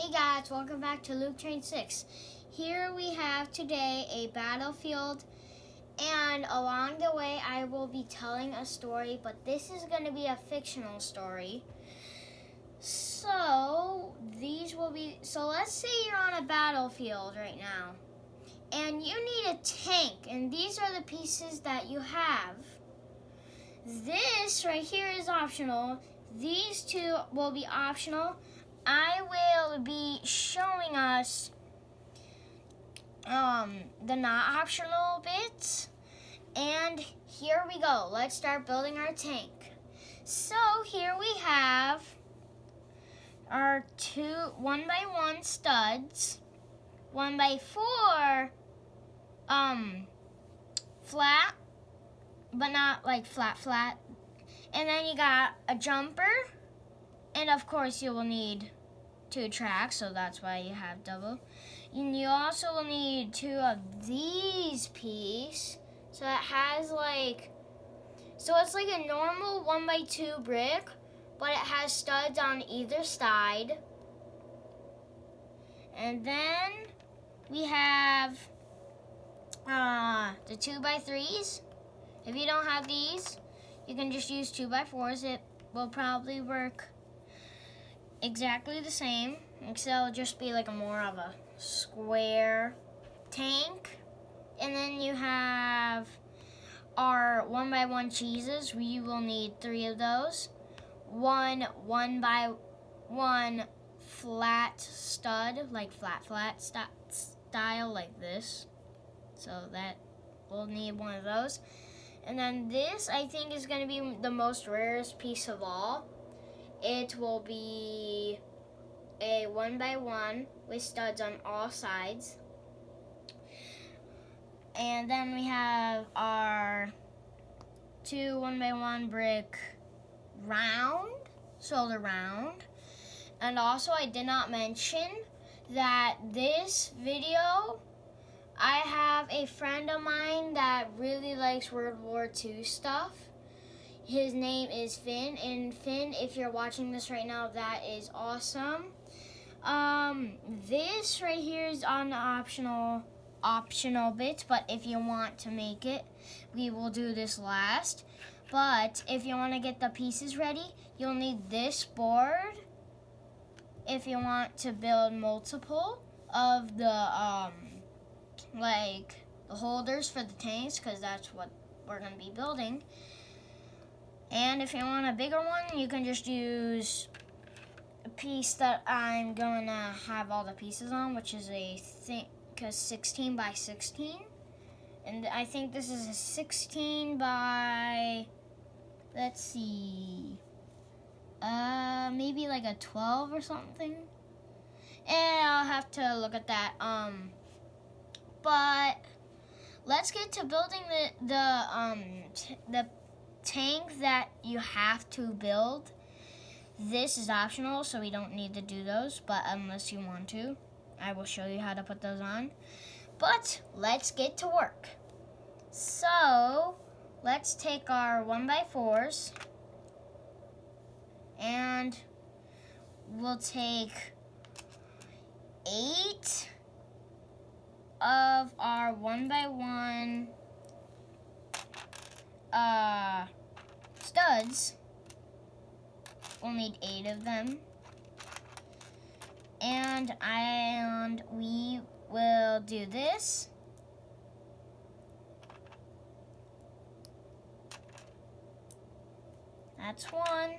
Hey guys, welcome back to Luke Train 6. Here we have today a Battlefield, and along the way I will be telling a story, but this is going to be a fictional story. So let's say you're on a battlefield right now, and you need a tank, and these are the pieces that you have. This right here is optional. These two will be optional. I will be showing us the not optional bits. And here we go. Let's start building our tank. So here we have our two 1x1 studs, 1x4 flat, but not like flat. And then you got a jumper, and of course you will need 2 tracks, so that's why you have double. And you also will need 2 of these pieces, so it has it's like a normal 1x2 brick, but it has studs on either side. And then we have the 2x3s. If you don't have these, you can just use 2x4s. It will probably work exactly the same, except it'll just be like more of a square tank. And then you have our 1x1 cheeses. We will need 3 of those. 1x1 flat stud, like flat style like this. So that we'll need 1 of those. And then this, I think, is going to be the most rarest piece of all. It will be a 1x1 with studs on all sides. And then we have our 2 1x1 brick shoulder round. And also, I did not mention that this video, I have a friend of mine that really likes World War II stuff. His name is Finn, and Finn, if you're watching this right now, that is awesome. This right here is on the optional bits, but if you want to make it, we will do this last. But if you want to get the pieces ready, you'll need this board if you want to build multiple of the like the holders for the tanks, because that's what we're going to be building. And if you want a bigger one, you can just use a piece that I'm going to have all the pieces on, which is a 16 by 16. And I think this is a 16 by, let's see, maybe like a 12 or something. And I'll have to look at that. But let's get to building the tank that you have to build. This is optional, so we don't need to do those, but unless you want to, I will show you how to put those on. But let's get to work. So let's take our 1x4s, and we'll take 8 of our 1x1 studs. We'll need 8 of them. And we will do this. That's 1.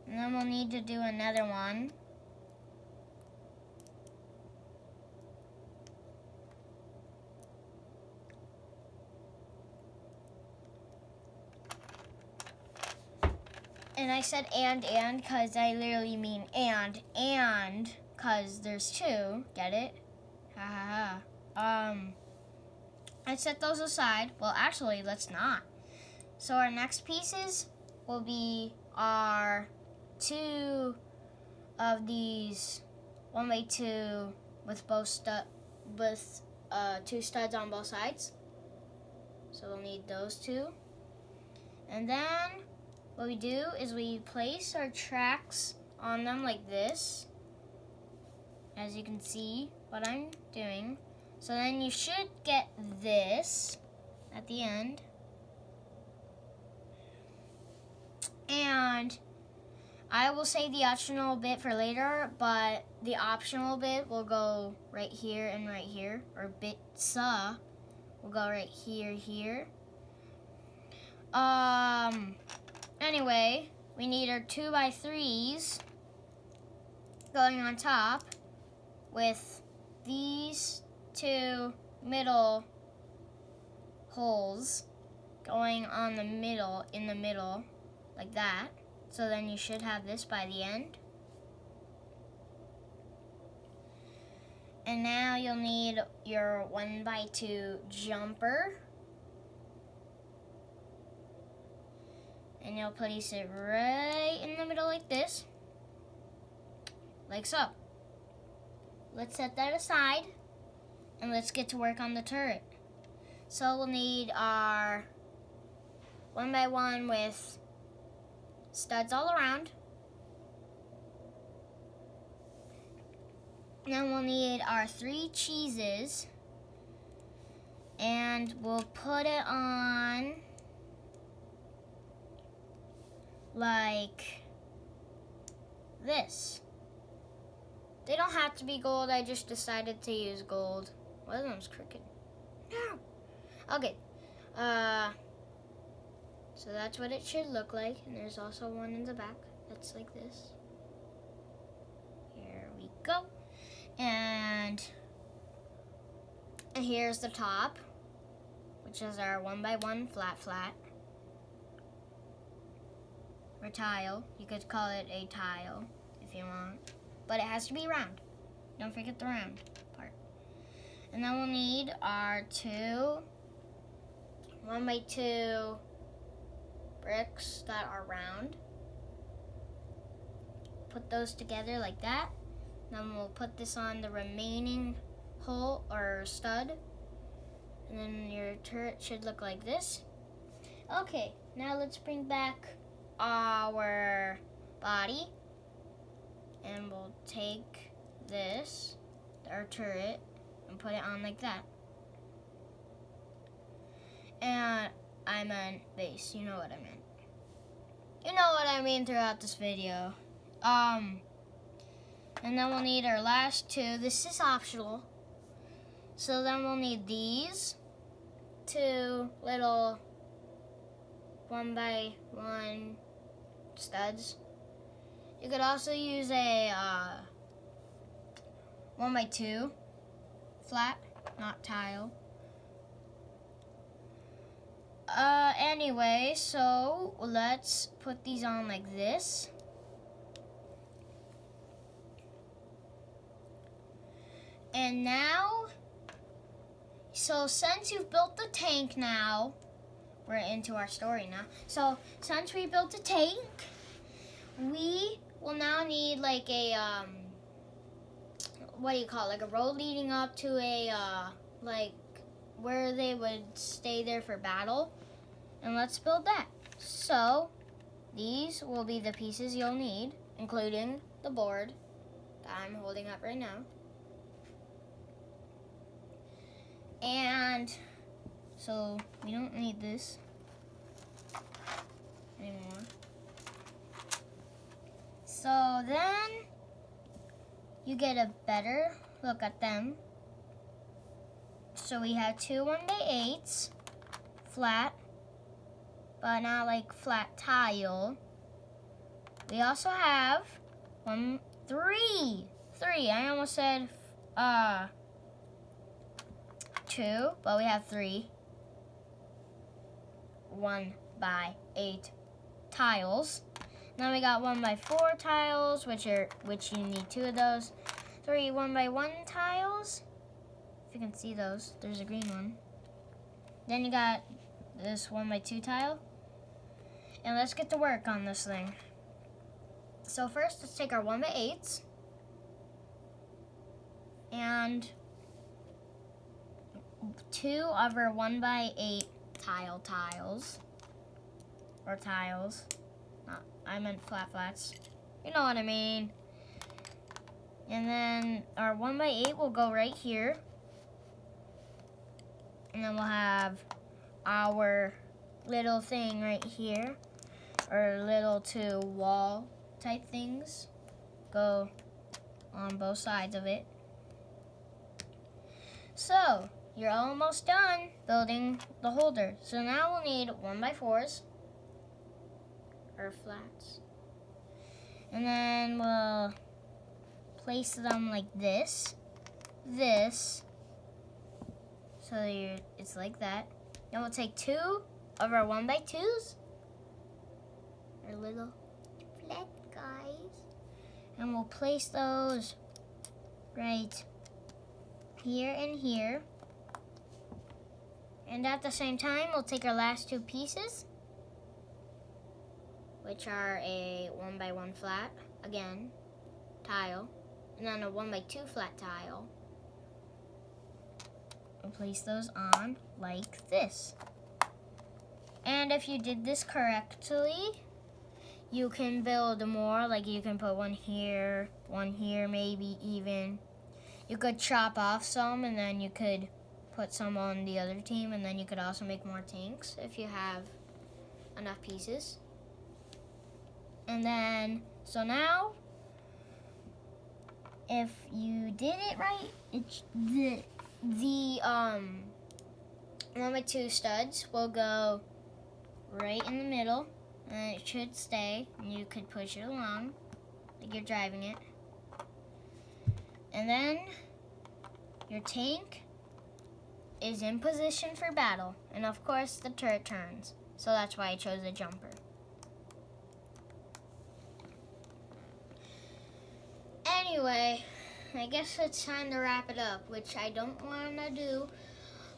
And then we'll need to do another one. And I said and because I literally mean and because there's 2. Get it? Ha ha ha. I set those aside. Well, actually, let's not. So our next pieces will be our 2 of these 1x2 with 2 studs on both sides. So we'll need those 2. And then what we do is we place our tracks on them like this. as you can see what I'm doing. So then you should get this at the end. And I will save the optional bit for later, but the optional bit will go right here and right here, or bits will go right here. Anyway, we need our 2x3s going on top with these two middle holes going on the middle, in the middle, like that. So then you should have this by the end. And now you'll need your 1x2 jumper. And you'll place it right in the middle like this. Like so. Let's set that aside. And let's get to work on the turret. So we'll need our 1x1 with studs all around. Then we'll need our 3 cheeses. And we'll put it on like this. They don't have to be gold, I just decided to use gold. One of them's crooked. No. Okay. So that's what it should look like. And there's also one in the back that's like this. Here we go. And here's the top, which is our 1x1 flat. Or tile. You could call it a tile if you want. But it has to be round. Don't forget the round part. And then we'll need our 2 1x2 bricks that are round. Put those together like that. Then we'll put this on the remaining hole or stud. And then your turret should look like this. Okay, now let's bring back our body. And we'll take this, our turret, and put it on like that. And I meant base, you know what I meant. You know what I mean throughout this video. And then we'll need our last 2. This is optional. So then we'll need these 2 little 1x1 studs. You could also use a 1x2 flat, not tile. Anyway, so let's put these on like this. And now, so since you've built the tank now, we're into our story now. So since we built the tank, we will now need like a, what do you call it? Like a road leading up to a, like where they would stay there for battle. And let's build that. So these will be the pieces you'll need, including the board that I'm holding up right now. And so we don't need this anymore. So then you get a better look at them. So we have 2 1x8s, flat, but not like flat tile. We also have 3. I almost said 2, but we have 3 1x8 tiles. Then we got 1x4 tiles, which you need 2 of those. 3 1x1 tiles. If you can see those, there's a green one. Then you got this 1x2 tile. And let's get to work on this thing. So first, let's take our 1x8s and 2 of our 1x8 tiles. Or tiles. I meant flats. You know what I mean. And then our 1x8 will go right here. And then we'll have our little thing right here, or little two wall type things go on both sides of it. So you're almost done building the holder. So now we'll need 1x4s or flats, and then we'll place them like this, so it's like that. Then we'll take 2 of our 1x2s, our little flat guys, and we'll place those right here and here. And at the same time, we'll take our last 2 pieces, which are a 1x1 flat, again, tile, and then a 1x2 flat tile. And place those on like this. And if you did this correctly, you can build more. Like you can put one here, maybe even. You could chop off some, and then you could put some on the other team, and then you could also make more tanks if you have enough pieces. And then, so now, if you did it right, it's the 1x2 studs will go right in the middle, and it should stay, and you could push it along like you're driving it. And then your tank is in position for battle, and of course the turret turns, so that's why I chose a jumper. Anyway, I guess it's time to wrap it up, which I don't want to do,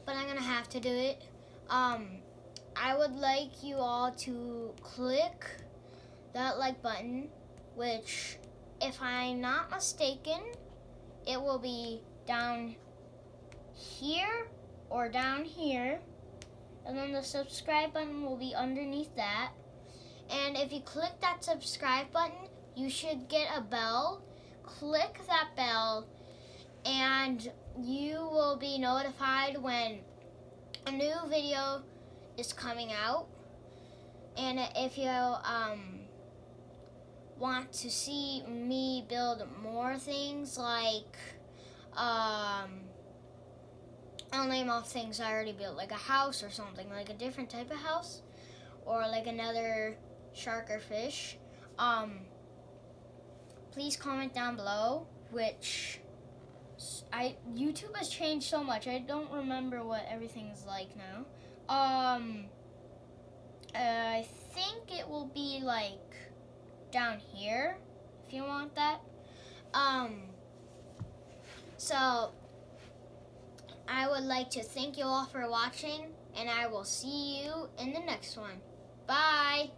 but I'm gonna have to do it. I would like you all to click that like button, which, if I'm not mistaken, it will be down here or down here, and then the subscribe button will be underneath that. And if you click that subscribe button, you should get a bell. Click that bell, and you will be notified when a new video is coming out. And if you want to see me build more things, like I'll name off things I already built, like a house or something, like a different type of house, or like another shark or fish, please comment down below, which YouTube has changed so much. I don't remember what everything is like now. I think it will be like down here if you want that. So I would like to thank you all for watching, and I will see you in the next one. Bye.